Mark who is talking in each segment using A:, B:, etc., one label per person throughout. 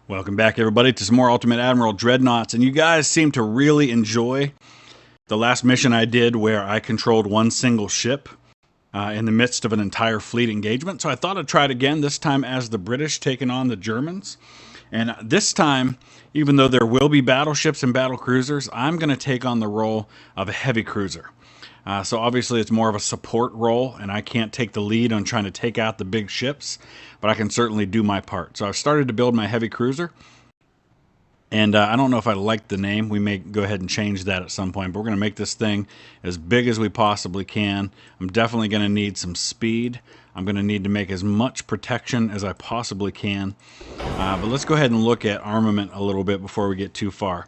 A: Welcome back, everybody, to some more Ultimate Admiral Dreadnoughts. And you guys seem to really enjoy the last mission I did where I controlled one single ship in the midst of an entire fleet engagement. So I thought I'd try it again, this time as the British taking on the Germans. And this time, even though there will be battleships and battle cruisers, I'm going to take on the role of a heavy cruiser. So obviously it's more of a support role, and I can't take the lead on trying to take out the big ships, but I can certainly do my part. So I've started to build my heavy cruiser, and I don't know if I like the name. We may go ahead and change that at some point, but we're going to make this thing as big as we possibly can. I'm definitely going to need some speed. I'm going to need to make as much protection as I possibly can. But let's go ahead and look at armament a little bit before we get too far.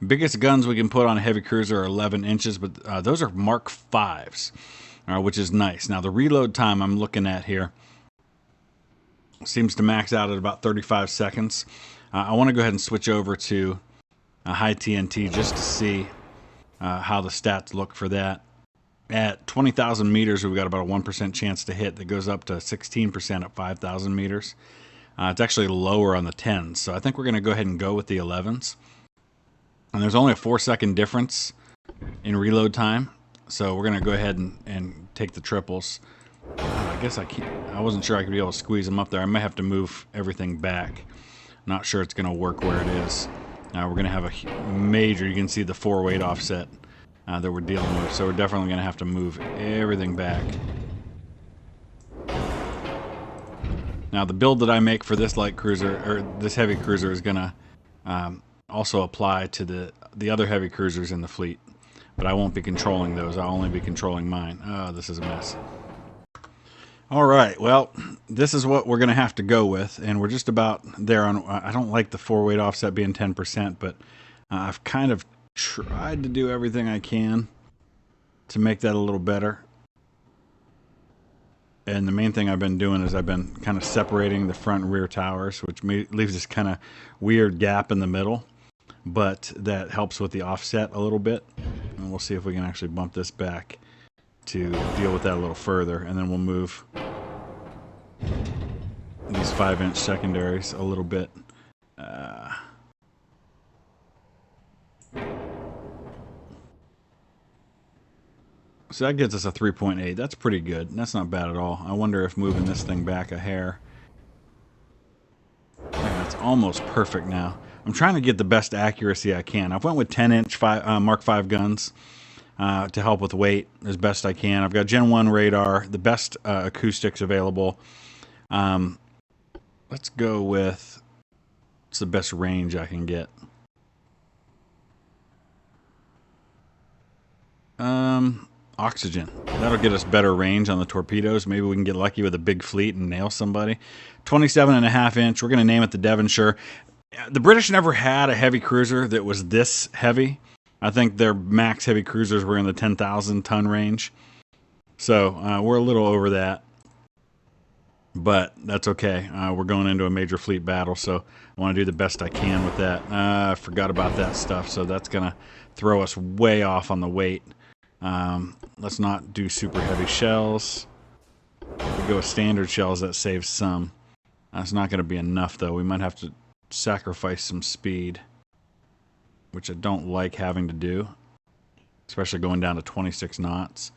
A: Biggest guns we can put on a heavy cruiser are 11 inches, but those are Mark 5s, which is nice. Now, the reload time I'm looking at here seems to max out at about 35 seconds. I want to go ahead and switch over to high TNT just to see how the stats look for that. At 20,000 meters, we've got about a 1% chance to hit. That goes up to 16% at 5,000 meters. It's actually lower on the 10s, so I think we're going to go ahead and go with the 11s. And there's only a 4-second difference in reload time, so we're going to go ahead and take the triples. I guess I wasn't sure I could be able to squeeze them up there. I may have to move everything back. Not sure it's going to work where it is. We're going to have a major, you can see the 4-weight offset that we're dealing with, so we're definitely going to have to move everything back. Now, the build that I make for this light cruiser, or this heavy cruiser, is going to also apply to the other heavy cruisers in the fleet, but I won't be controlling those. I'll only be controlling mine. Oh, this is a mess. All right, well, this is what we're going to have to go with, and we're just about there on. I don't like the 4-weight offset being 10%, but I've kind of tried to do everything I can to make that a little better. And the main thing I've been doing is I've been kind of separating the front and rear towers, which leaves this kind of weird gap in the middle, but that helps with the offset a little bit. And we'll see if we can actually bump this back to deal with that a little further, and then we'll move these 5-inch secondaries a little bit. So that gets us a 3.8. That's pretty good. That's not bad at all. I wonder if moving this thing back a hair. Yeah, it's almost perfect now. I'm trying to get the best accuracy I can. I've went with 10-inch Mark 5 guns to help with weight as best I can. I've got Gen 1 radar, the best acoustics available. Let's go with, what's the best range I can get? Oxygen. That'll get us better range on the torpedoes. Maybe we can get lucky with a big fleet and nail somebody. 27.5 inch. We're going to name it the Devonshire. The British never had a heavy cruiser that was this heavy. I think their max heavy cruisers were in the 10,000 ton range. So we're a little over that. But that's okay. We're going into a major fleet battle, so I want to do the best I can with that. I forgot about that stuff, so that's going to throw us way off on the weight. Let's not do super heavy shells. If we go with standard shells, that saves some. That's not going to be enough, though. We might have to sacrifice some speed, which I don't like having to do, especially going down to 26 knots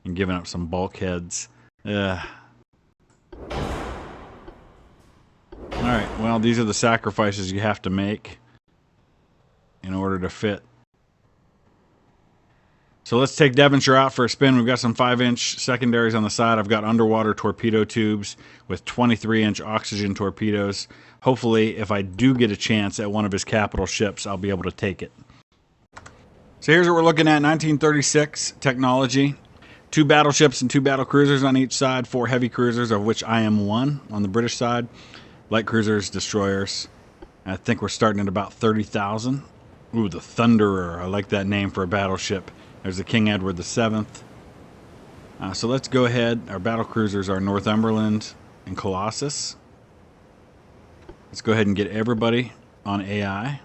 A: and giving up some bulkheads. Alright, well, these are the sacrifices you have to make in order to fit. So let's take Devonshire out for a spin. We've got some 5-inch secondaries on the side. I've got underwater torpedo tubes with 23-inch oxygen torpedoes. Hopefully, if I do get a chance at one of his capital ships, I'll be able to take it. So here's what we're looking at. 1936 technology. 2 battleships and 2 battle cruisers on each side. 4 heavy cruisers, of which I am one on the British side. Light cruisers, destroyers. I think we're starting at about 30,000. Ooh, the Thunderer. I like that name for a battleship. There's the King Edward VII. So let's go ahead. Our battle cruisers are Northumberland and Colossus. Let's go ahead and get everybody on AI.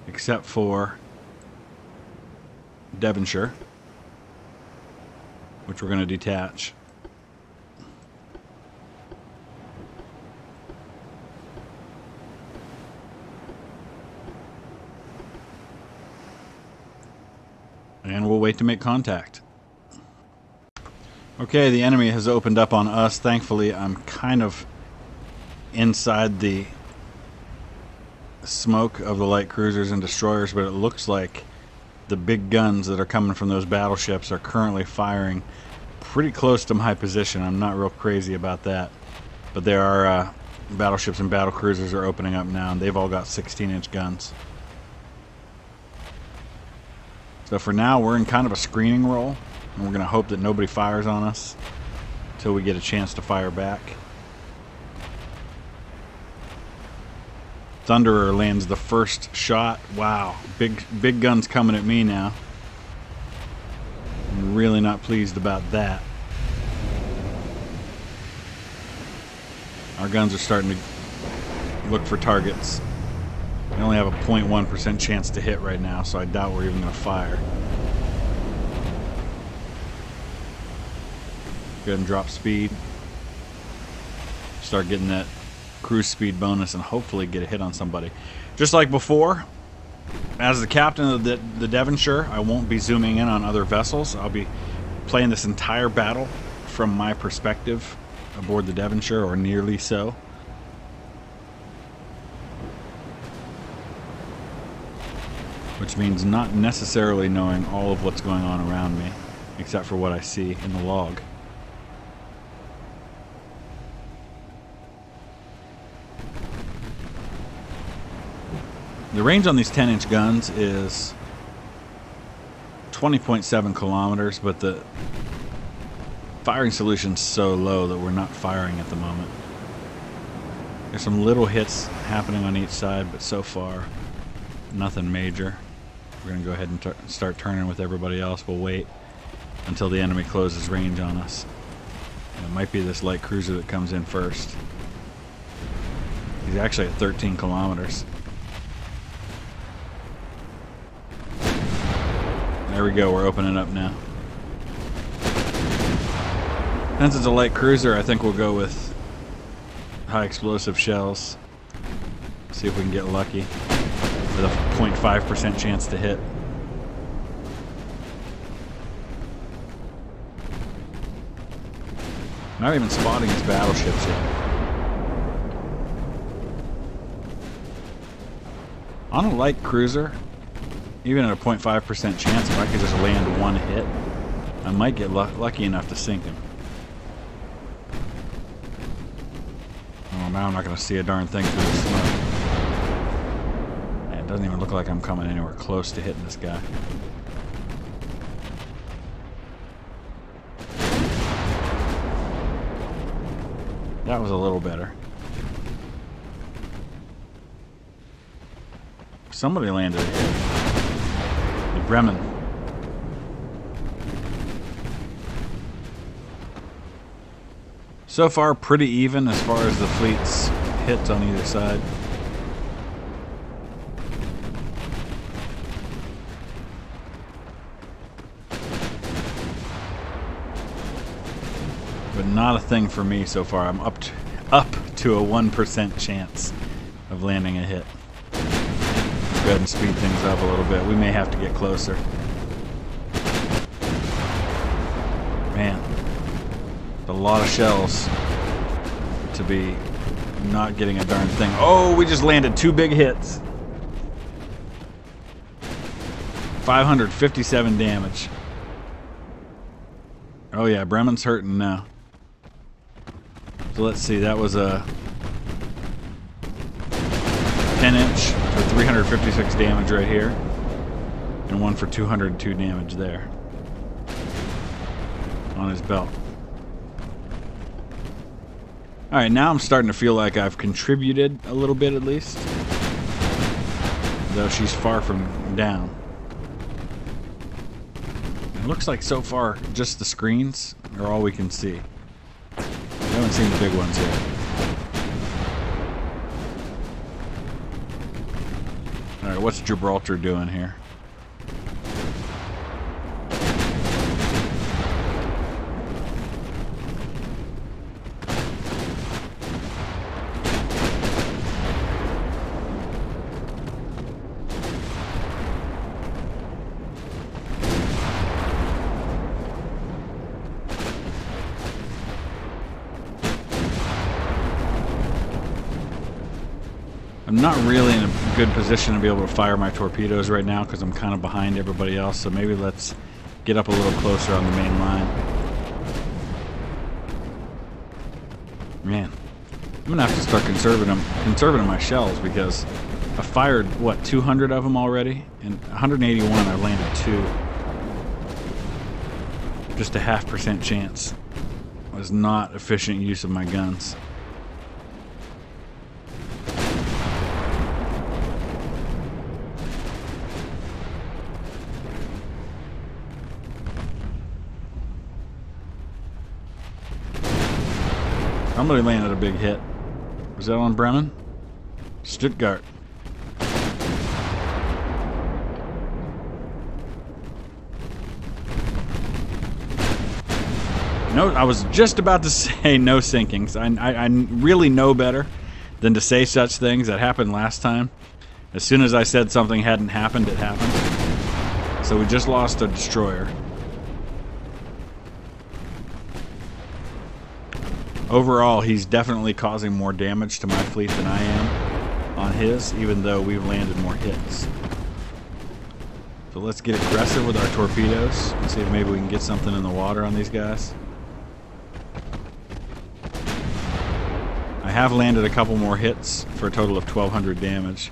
A: Except for Devonshire, which we're going to detach. And we'll wait to make contact. Okay, the enemy has opened up on us. Thankfully, I'm kind of inside the smoke of the light cruisers and destroyers, but it looks like the big guns that are coming from those battleships are currently firing pretty close to my position. I'm not real crazy about that, but there are battleships and battle cruisers are opening up now, and they've all got 16-inch guns. So for now, we're in kind of a screening role, and we're going to hope that nobody fires on us until we get a chance to fire back. Thunderer lands the first shot. Wow, big guns coming at me now. I'm really not pleased about that. Our guns are starting to look for targets. We only have a 0.1% chance to hit right now, so I doubt we're even going to fire. Go ahead and drop speed. Start getting that cruise speed bonus and hopefully get a hit on somebody. Just like before, as the captain of the Devonshire, I won't be zooming in on other vessels. I'll be playing this entire battle from my perspective aboard the Devonshire, or nearly so. Which means not necessarily knowing all of what's going on around me, except for what I see in the log. The range on these 10-inch guns is 20.7 kilometers, but the firing solution's so low that we're not firing at the moment. There's some little hits happening on each side, but so far, nothing major. We're going to go ahead and start turning with everybody else. We'll wait until the enemy closes range on us. And it might be this light cruiser that comes in first. He's actually at 13 kilometers. There we go, we're opening up now. Since it's a light cruiser, I think we'll go with high explosive shells. See if we can get lucky with a 0.5% chance to hit. Not even spotting his battleships yet. On a light cruiser, even at a 0.5% chance, if I could just land one hit, I might get lucky enough to sink him. Oh, now I'm not going to see a darn thing through the smoke. It doesn't even look like I'm coming anywhere close to hitting this guy. That was a little better. Somebody landed a hit. Bremen. So far, pretty even as far as the fleet's hits on either side. But not a thing for me so far. I'm up to a 1% chance of landing a hit. Go ahead and speed things up a little bit. We may have to get closer. Man, a lot of shells to be not getting a darn thing. Oh, we just landed 2 big hits. 557 damage. Oh yeah, Bremen's hurting now. So let's see, that was a 10-inch for 356 damage right here, and one for 202 damage there on his belt. Alright, now I'm starting to feel like I've contributed a little bit at least, though she's far from down. It looks like so far just the screens are all we can see. We haven't seen the big ones yet. Alright, what's Gibraltar doing here? I'm not really in a good position to be able to fire my torpedoes right now because I'm kind of behind everybody else, so maybe let's get up a little closer on the main line. Man, I'm gonna have to start conserving my shells because I fired, what, 200 of them already? And 181, I landed 2. Just a 0.5% chance. It was not efficient use of my guns. Somebody landed a big hit. Was that on Bremen? Stuttgart. No, I was just about to say no sinkings. I really know better than to say such things. That happened last time. As soon as I said something hadn't happened, it happened. So we just lost a destroyer. Overall, he's definitely causing more damage to my fleet than I am on his, even though we've landed more hits. So let's get aggressive with our torpedoes and see if maybe we can get something in the water on these guys. I have landed a couple more hits for a total of 1,200 damage.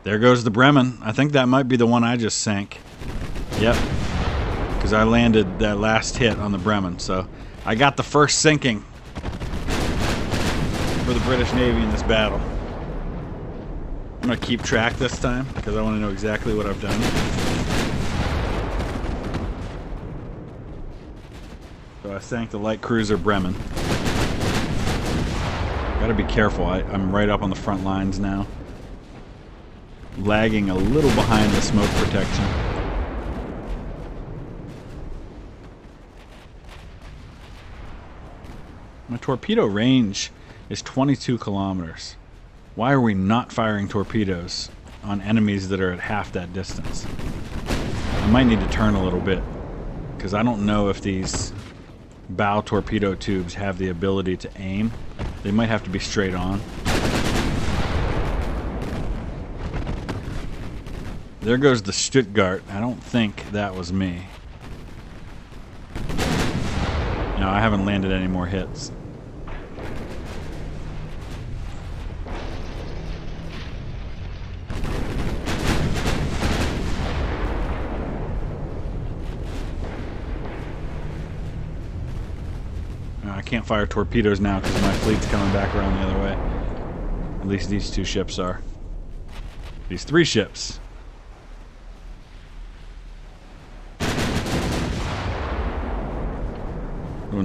A: There goes the Bremen. I think that might be the one I just sank. Yep, because I landed that last hit on the Bremen, so I got the first sinking for the British Navy in this battle. I'm going to keep track this time because I want to know exactly what I've done. So I sank the light cruiser Bremen. Gotta be careful, I'm right up on the front lines now. Lagging a little behind the smoke protection. My torpedo range is 22 kilometers. Why are we not firing torpedoes on enemies that are at half that distance? I might need to turn a little bit because I don't know if these bow torpedo tubes have the ability to aim. They might have to be straight on. There goes the Stuttgart. I don't think that was me. No, I haven't landed any more hits. I can't fire torpedoes now because my fleet's coming back around the other way. At least these 2 ships are. These 3 ships. Ooh,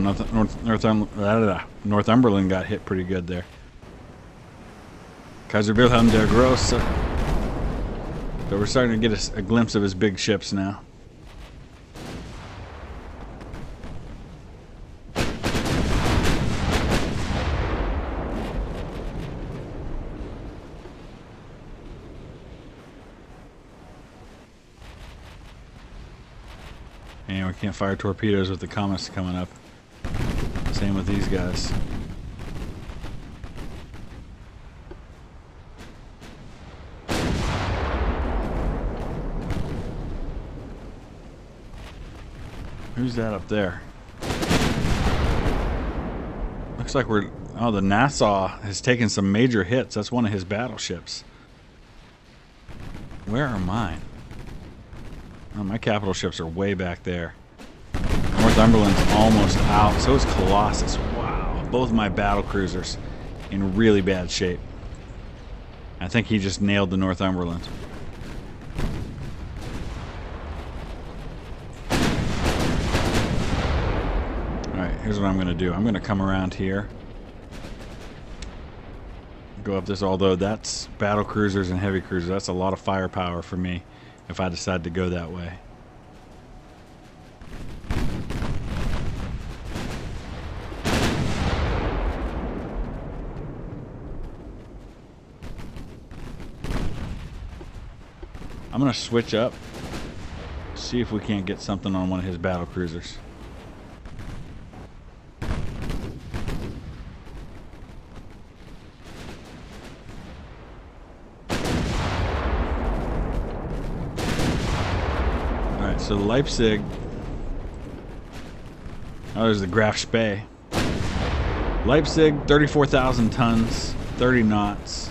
A: Northumberland got hit pretty good there. Kaiser Wilhelm der Grosse. So we're starting to get a glimpse of his big ships now. And we can't fire torpedoes with the comets coming up. Same with these guys. Who's that up there? Looks like we're... Oh, the Nassau has taken some major hits. That's one of his battleships. Where are mine? Oh, my capital ships are way back there. Northumberland's almost out. So is Colossus. Wow. Both my battle cruisers in really bad shape. I think he just nailed the Northumberland. Alright, here's what I'm going to do. I'm going to come around here. Go up this, although that's battle cruisers and heavy cruisers. That's a lot of firepower for me if I decide to go that way. I'm going to switch up, see if we can't get something on one of his battle cruisers. So Leipzig. Oh, there's the Graf Spee. Leipzig, 34,000 tons, 30 knots.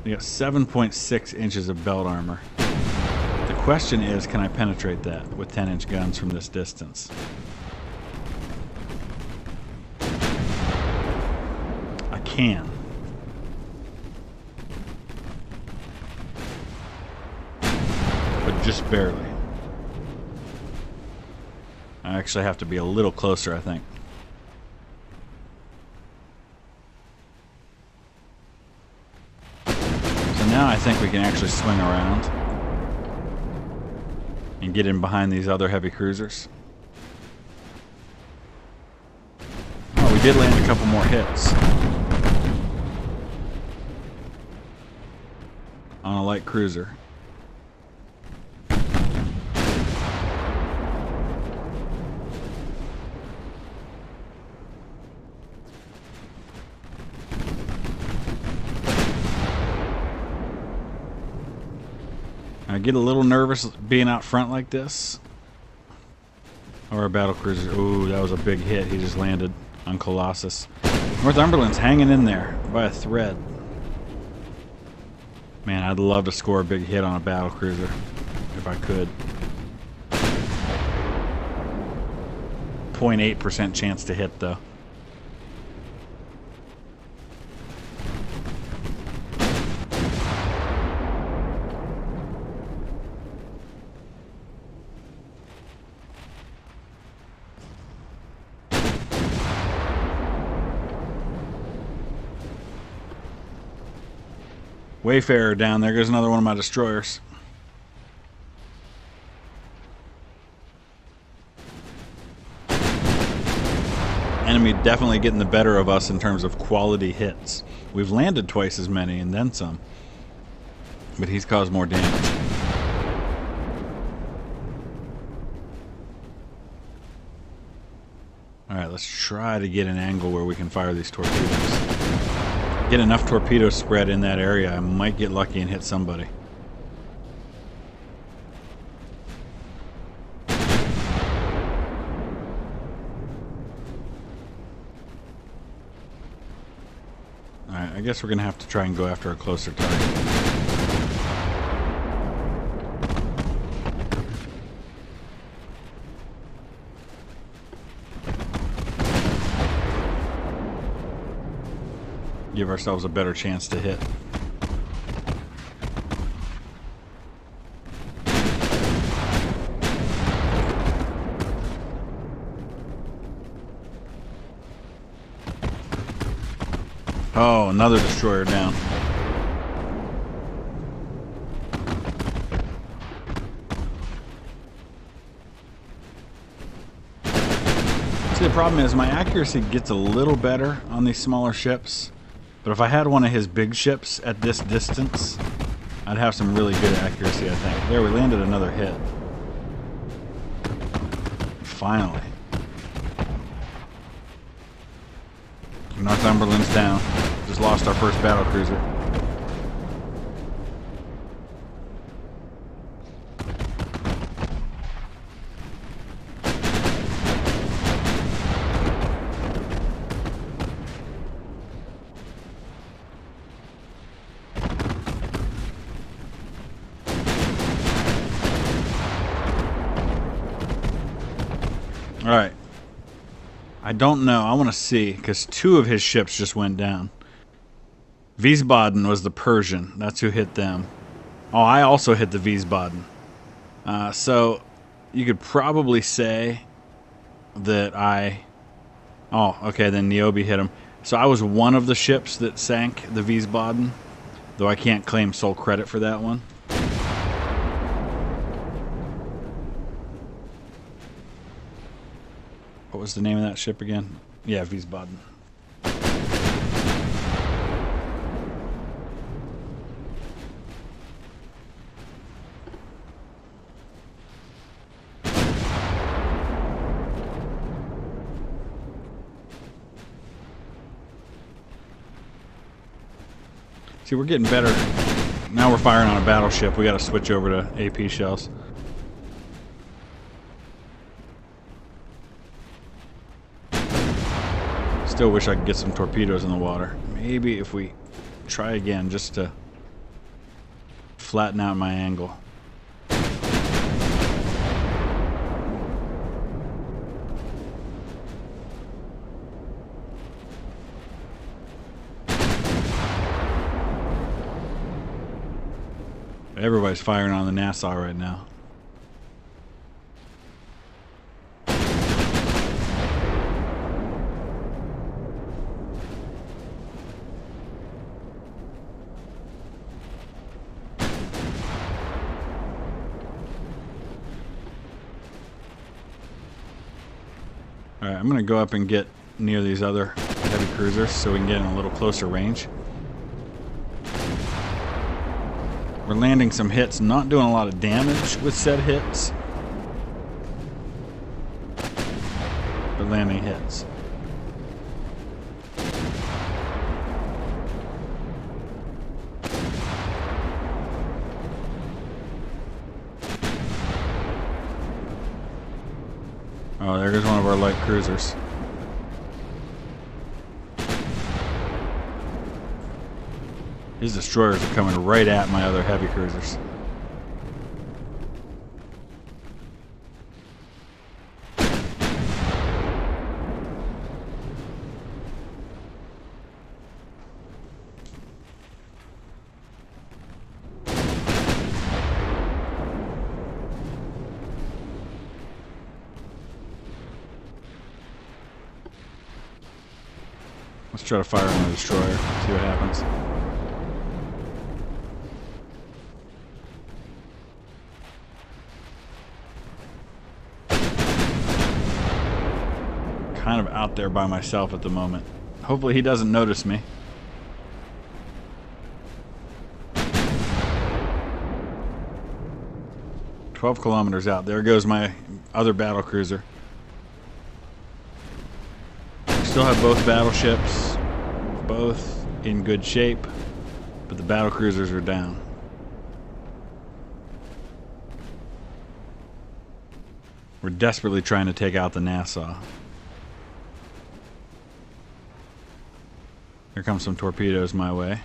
A: You got 7.6 inches of belt armor. The question is, can I penetrate that with 10-inch guns from this distance? I can. But just barely. I actually have to be a little closer, I think. So now I think we can actually swing around and get in behind these other heavy cruisers. Oh, we did land a couple more hits on a light cruiser. I get a little nervous being out front like this. Or a battle cruiser. Ooh, that was a big hit. He just landed on Colossus. Northumberland's hanging in there by a thread. Man, I'd love to score a big hit on a battle cruiser if I could. 0.8% chance to hit though. Wayfarer down there. Goes another one of my destroyers. Enemy definitely getting the better of us in terms of quality hits. We've landed twice as many and then some. But he's caused more damage. Alright, let's try to get an angle where we can fire these torpedoes. Get enough torpedo spread in that area, I might get lucky and hit somebody. Alright, I guess we're going to have to try and go after a closer target. Give ourselves a better chance to hit. Oh, another destroyer down. See, the problem is my accuracy gets a little better on these smaller ships. But if I had one of his big ships at this distance, I'd have some really good accuracy, I think. There, we landed another hit. Finally. Northumberland's down. Just lost our first battle cruiser. Alright. I don't know. I want to see, because two of his ships just went down. Wiesbaden was the Persian. That's who hit them. Oh, I also hit the Wiesbaden. So, you could probably say that I... Oh, okay, then Niobe hit him. So I was one of the ships that sank the Wiesbaden, though I can't claim sole credit for that one. What was the name of that ship again? Yeah, Wiesbaden. See, we're getting better. Now we're firing on a battleship. We got to switch over to AP shells. Still wish I could get some torpedoes in the water. Maybe if we try again just to flatten out my angle. Everybody's firing on the Nassau right now. Alright, I'm going to go up and get near these other heavy cruisers so we can get in a little closer range. We're landing some hits, not doing a lot of damage with said hits, but landing hits. Oh, there goes one of our light cruisers. These destroyers are coming right at my other heavy cruisers. Let's try to fire on the destroyer, see what happens. Kind of out there by myself at the moment. Hopefully he doesn't notice me. "12 kilometers out. There goes my other battle cruiser. We still have both battleships, both in good shape, but the battle cruisers are down. We're desperately trying to take out the Nassau. Here comes some torpedoes my way.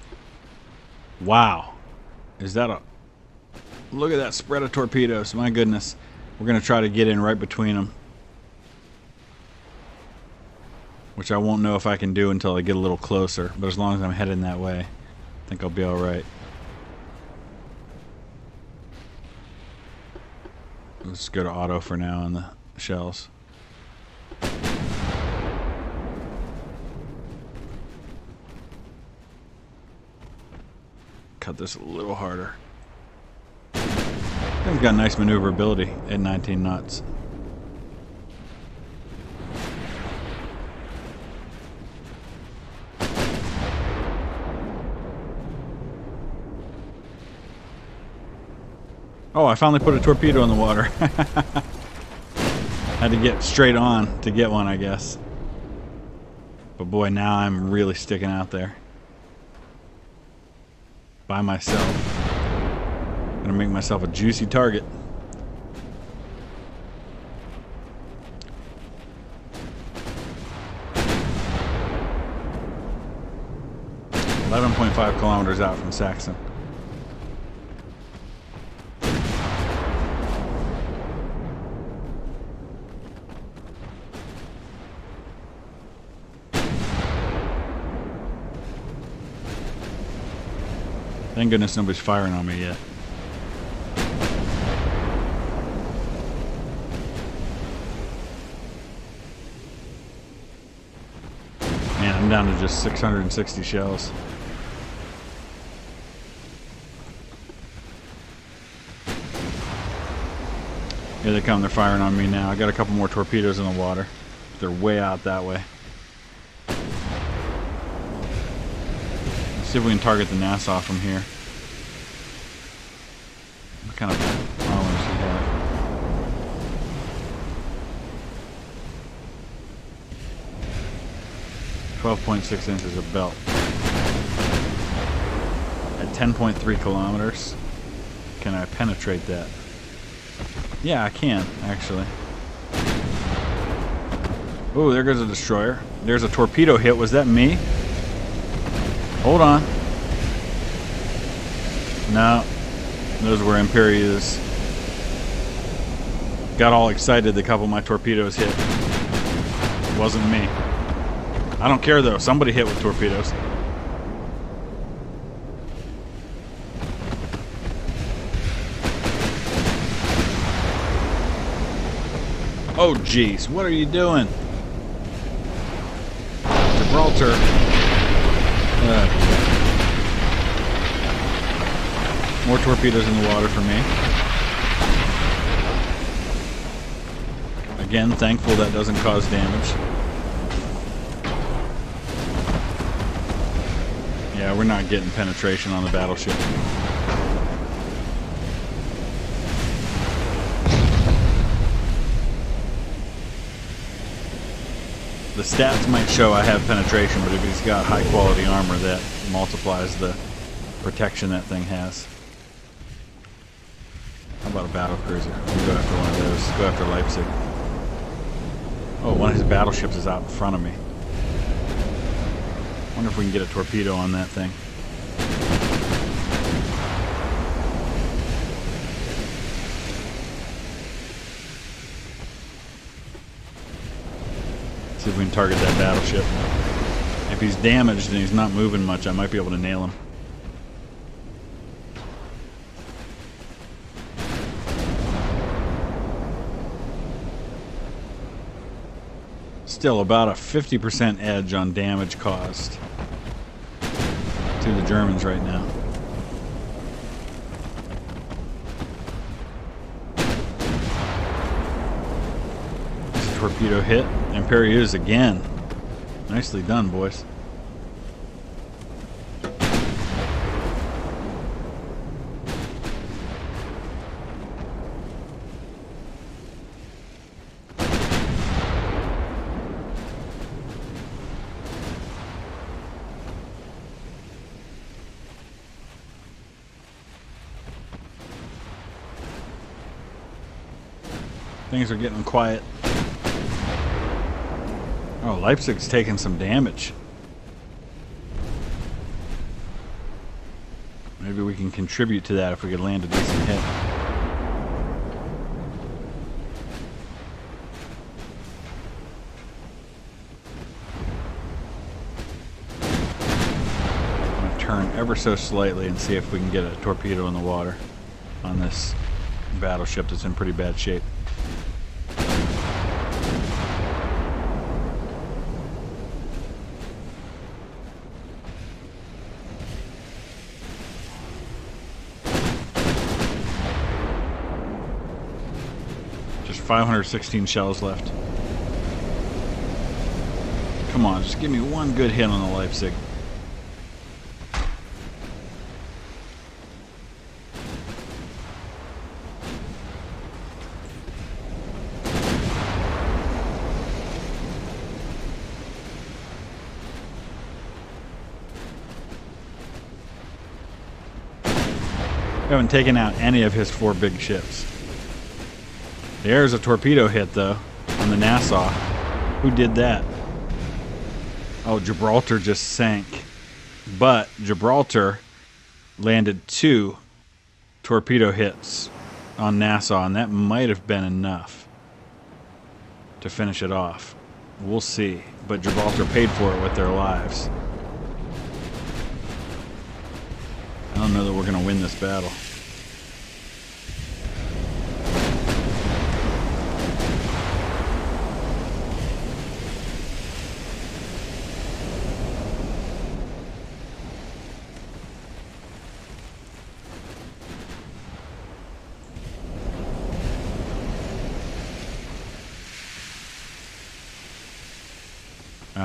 A: Wow. Is that a... Look at that spread of torpedoes. My goodness. We're going to try to get in right between them, which I won't know if I can do until I get a little closer. But as long as I'm heading that way, I think I'll be alright. Let's go to auto for now on the shells. Cut this a little harder. Thing's got nice maneuverability at 19 knots. Oh, I finally put a torpedo in the water. Had to get straight on to get one, I guess. But boy, now I'm really sticking out there. By myself. Gonna make myself a juicy target. .5 kilometers out from Saxon. Thank goodness nobody's firing on me yet. Man, I'm down to just 660 shells. Here they come, they're firing on me now. I got a couple more torpedoes in the water. They're way out that way. Let's see if we can target the Nassau from here. What kind of armor does he have? .6 inches of belt. At 10.3 kilometers. Can I penetrate that? Yeah, I can, actually. Oh, there goes a destroyer. There's a torpedo hit. Was that me? Hold on. No. Those were Imperieuse. Got all excited. A couple of my torpedoes hit. It wasn't me. I don't care though. Somebody hit with torpedoes. Oh, jeez. What are you doing? Gibraltar. More torpedoes in the water for me. Again, thankful that doesn't cause damage. Yeah, we're not getting penetration on the battleship. The stats might show I have penetration, but if he's got high quality armor, that multiplies the protection that thing has. How about a battle cruiser? We'll go after one of those. Go after Leipzig. Oh, one of his battleships is out in front of me. Wonder if we can get a torpedo on that thing. See if we can target that battleship. If he's damaged and he's not moving much, I might be able to nail him. Still about a 50% edge on damage caused to the Germans right now. Torpedo hit. Imperieuse again. Nicely done, boys. Things are getting quiet. Oh, Leipzig's taking some damage. Maybe we can contribute to that if we could land a decent hit. I'm going to turn ever so slightly and see if we can get a torpedo in the water on this battleship that's in pretty bad shape. Just 516 shells left. Come on, just give me one good hit on the Leipzig. We haven't taken out any of his 4 big ships. There's a torpedo hit, though, on the Nassau. Who did that? Oh, Gibraltar just sank. But Gibraltar landed 2 torpedo hits on Nassau, and that might have been enough to finish it off. We'll see. But Gibraltar paid for it with their lives. I don't know that we're going to win this battle.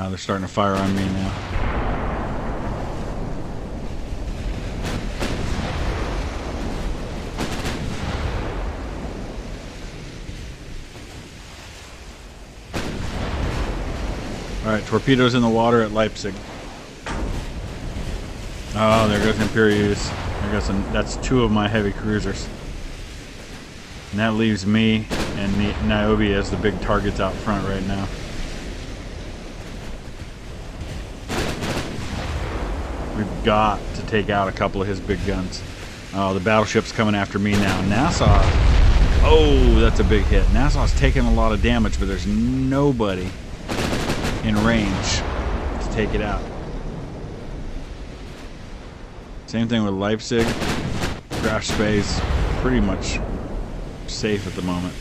A: They're starting to fire on me now. Alright, torpedoes in the water at Leipzig. Oh, there goes Imperieuse. That's 2 of my heavy cruisers. And that leaves me and Niobe as the big targets out front right now. We've got to take out a couple of his big guns. Oh, the battleship's coming after me now. Nassau. Oh, that's a big hit. Nassau's taking a lot of damage, but there's nobody in range to take it out. Same thing with Leipzig. Graf Spey's pretty much safe at the moment.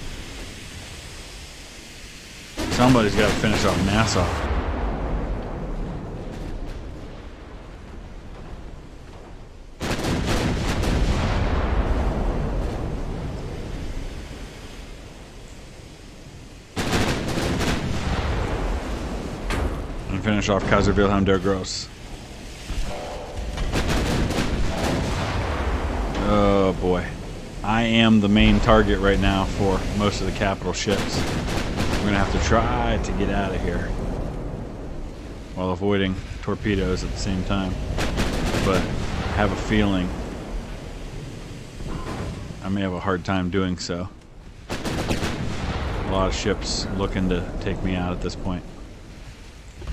A: Somebody's got to finish off Nassau. And finish off Kaiser Wilhelm der Grosse. Oh boy. I am the main target right now for most of the capital ships. We're going to have to try to get out of here while avoiding torpedoes at the same time. But I have a feeling I may have a hard time doing so. A lot of ships looking to take me out at this point.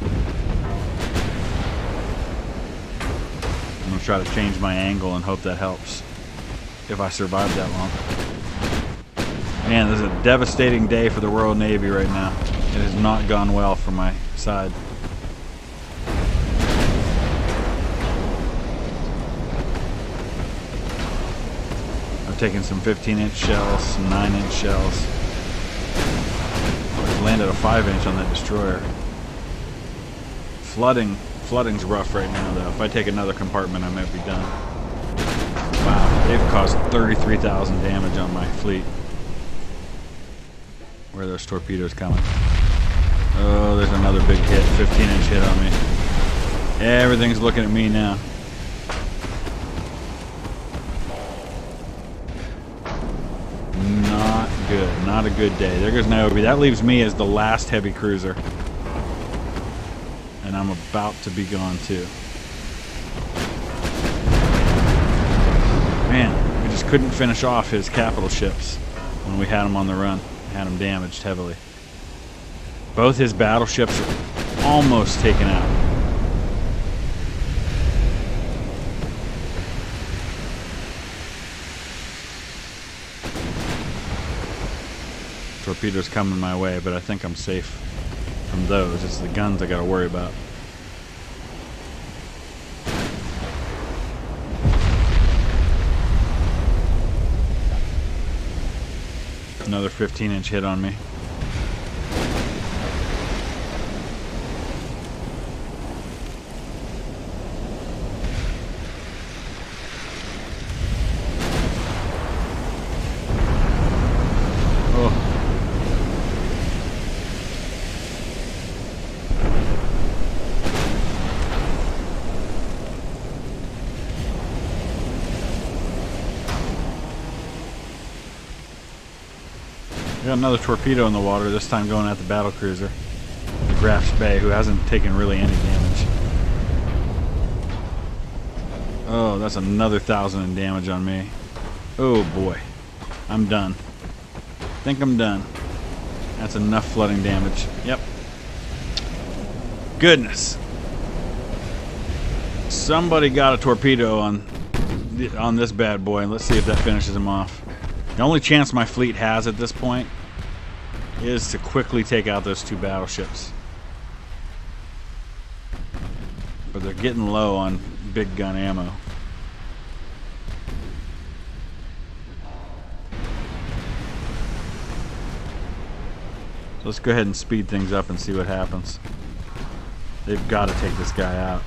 A: I'm going to try to change my angle and hope that helps if I survive that long. Man, this is a devastating day for the Royal Navy right now. It has not gone well for my side. I've taken some 15-inch shells, some 9-inch shells. I've landed a 5-inch on that destroyer. Flooding's rough right now, though. If I take another compartment, I might be done. Wow, they've caused 33,000 damage on my fleet. Where are those torpedoes coming? Oh, there's another big hit, 15-inch hit on me. Everything's looking at me now. Not good, not a good day. There goes Niobe. That leaves me as the last heavy cruiser. And I'm about to be gone too. Man, we just couldn't finish off his capital ships when we had him on the run. Had him damaged heavily. Both his battleships are almost taken out. Torpedoes coming my way, but I think I'm safe from those. It's the guns I gotta worry about. Another 15-inch hit on me. Oh. We got another torpedo in the water, this time going at the battlecruiser, the Graf Spey, who hasn't taken really any damage. Oh, that's another 1,000 in damage on me. Oh boy, I'm done. I think I'm done. That's enough flooding damage. Yep. Goodness. Somebody got a torpedo on this bad boy. Let's see if that finishes him off. The only chance my fleet has at this point is to quickly take out those two battleships. But they're getting low on big gun ammo. So let's go ahead and speed things up and see what happens. They've got to take this guy out.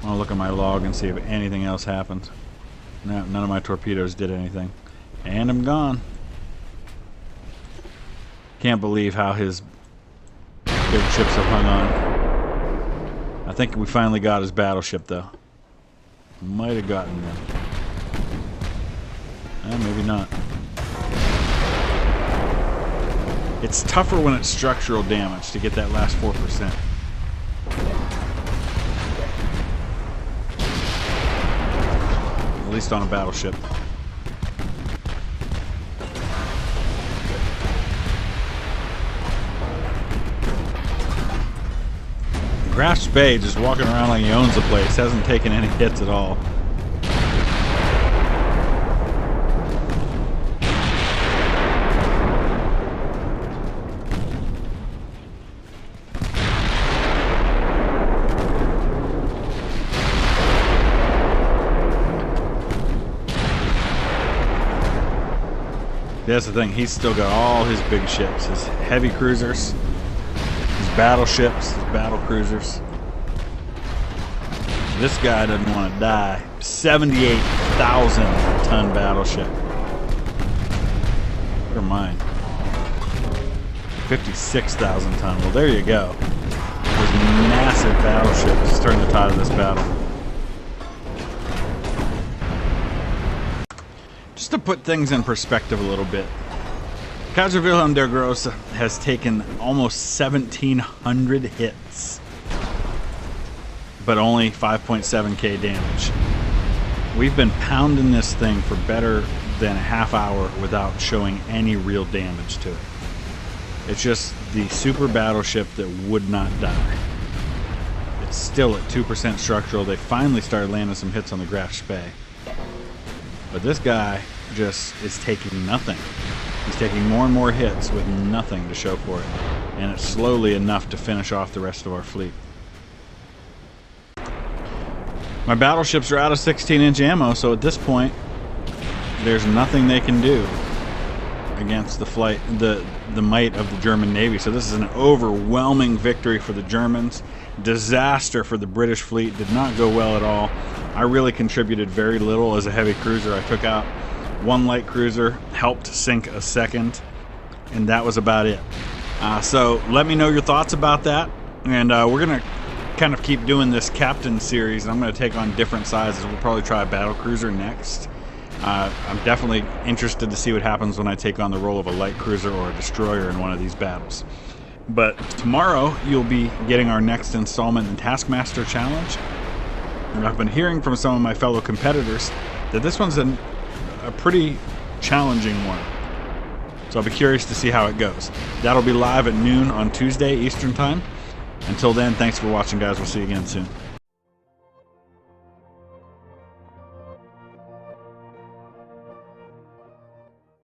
A: I'll look at my log and see if anything else happened. No, none of my torpedoes did anything. And I'm gone. Can't believe how his big ships have hung on. I think we finally got his battleship, though. Might have gotten them. Maybe not. It's tougher when it's structural damage to get that last 4%. At least on a battleship. Graf Spade just walking around like he owns the place, hasn't taken any hits at all. That's the thing, he's still got all his big ships, his heavy cruisers, his battleships, his battle cruisers. This guy doesn't want to die. 78,000 ton battleship. What are mine? 56,000 ton. Well, there you go. Those massive battleships turn the tide of this battle. Just to put things in perspective a little bit, Kaiser Wilhelm der Grosse has taken almost 1,700 hits, but only 5.7k damage. We've been pounding this thing for better than a half hour without showing any real damage to it. It's just the super battleship that would not die. It's still at 2% structural. They finally started landing some hits on the Graf Spee. But this guy just is taking nothing. He's taking more and more hits with nothing to show for it. And it's slowly enough to finish off the rest of our fleet. My battleships are out of 16-inch ammo, so at this point, there's nothing they can do against the might of the German Navy. So this is an overwhelming victory for the Germans. Disaster for the British fleet. Did not go well at all. I really contributed very little as a heavy cruiser. I took out one light cruiser, helped sink a second, and that was about it. So let me know your thoughts about that. And we're going to kind of keep doing this captain series, and I'm going to take on different sizes. We'll probably try a battle cruiser next. I'm definitely interested to see what happens when I take on the role of a light cruiser or a destroyer in one of these battles. But tomorrow you'll be getting our next installment in Taskmaster Challenge. And I've been hearing from some of my fellow competitors that this one's a pretty challenging one. So I'll be curious to see how it goes. That'll be live at noon on Tuesday Eastern Time. Until then, thanks for watching, guys. We'll see you again soon.